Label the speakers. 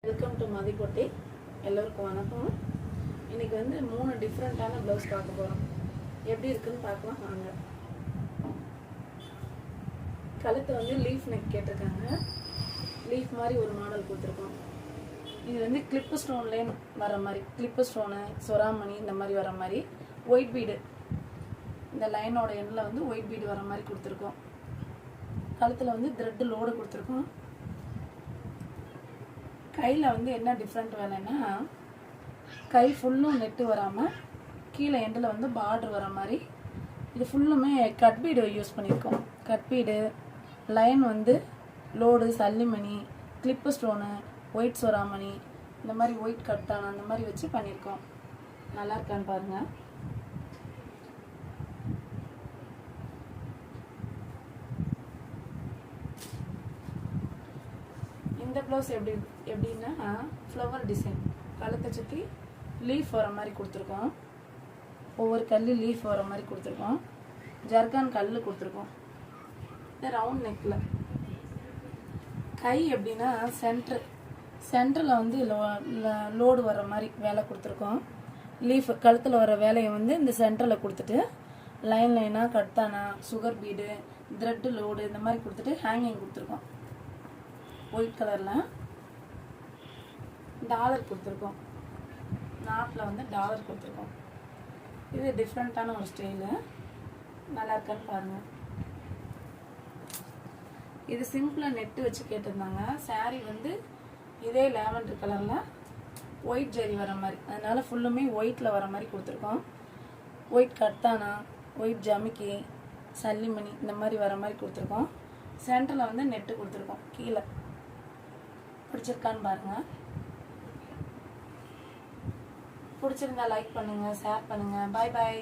Speaker 1: Welcome to மதிப்பொட்டி. எல்லோருக்கும் வணக்கம். இன்னைக்கு வந்து 3 டிஃப்ரெண்ட்டான ப்ளவுஸ் பார்க்க போகிறோம். எப்படி இருக்குன்னு பார்க்கலாம் வாங்க. கழுத்து வந்து லீஃப் நெக் கேட்டிருக்காங்க. லீஃப் மாதிரி ஒரு மாடல் கொடுத்துருக்கோம். இது வந்து கிளிப்பு ஸ்டோன்லேயே வர மாதிரி, கிளிப்பு ஸ்டோனு, சொராமணி இந்த மாதிரி வர மாதிரி, ஒயிட் பீடு இந்த லைனோட எண்ணில் வந்து ஒயிட் பீடு வர மாதிரி கொடுத்துருக்கோம். கழுத்தில் வந்து த்ரெட்டு லோடு கொடுத்துருக்கோம். கையில் வந்து என்ன டிஃப்ரெண்ட் வேலைன்னா, கை ஃபுல்லும் நெட்டு வராமல் கீழே எண்டில் வந்து பார்டர் வர மாதிரி, இது ஃபுல்லுமே கட் பீடு யூஸ் பண்ணியிருக்கோம். கட் பீடு லைன் வந்து லோடு, சல்லிமணி, கிளிப்பு ஸ்டோனு, ஒயிட் சொராமணி இந்த மாதிரி ஒயிட் கட்டான அந்த மாதிரி வச்சு பண்ணியிருக்கோம். நல்லா இருக்கான்னு பாருங்கள். இந்த ப்ளவுஸ் எப்படின்னா ஃப்ளவர் டிசைன், கழுத்தை சுற்றி லீஃப் வர மாதிரி கொடுத்துருக்கோம். ஒவ்வொரு கல் லீஃப் வர மாதிரி கொடுத்துருக்கோம். ஜர்கான் கல் கொடுத்துருக்கோம். இந்த ரவுண்ட் நெக்கில் கை எப்படின்னா சென்டரில் வந்து லோடு வர மாதிரி வேலை கொடுத்துருக்கோம். லீஃப் கழுத்தில் வர வேலையை வந்து இந்த சென்டரில் கொடுத்துட்டு லைன் லைனாக கட்டானா, சுகர் பீடு, த்ரெட்டு லோடு இந்த மாதிரி கொடுத்துட்டு ஹேங்கிங் கொடுத்துருக்கோம். ஒயிட் கலரில் டாலர் கொடுத்துருக்கோம். நாட்டில் வந்து டாலர் கொடுத்துருக்கோம். இது டிஃப்ரெண்ட்டான ஒரு ஸ்டைலு. நல்லா இருக்கான்னு பாருங்கள். இது சிம்பிளாக நெட்டு வச்சு கேட்டிருந்தாங்க. சாரீ வந்து இதே லேவண்டர் கலரில் ஒயிட் ஜெரி வர மாதிரி, அதனால் ஃபுல்லுமே ஒயிட்டில் வர மாதிரி கொடுத்துருக்கோம். ஒயிட் கட்டானா, ஒயிட் ஜமிக்கி, சல்லிமணி இந்த மாதிரி வர மாதிரி கொடுத்துருக்கோம். சென்டரில் வந்து நெட்டு கொடுத்துருக்கோம். கீழே பிடிச்சிருக்கான்னு பாருங்கள். பிடிச்சிருந்தா லைக் பண்ணுங்கள், ஷேர் பண்ணுங்கள். பாய் பாய்.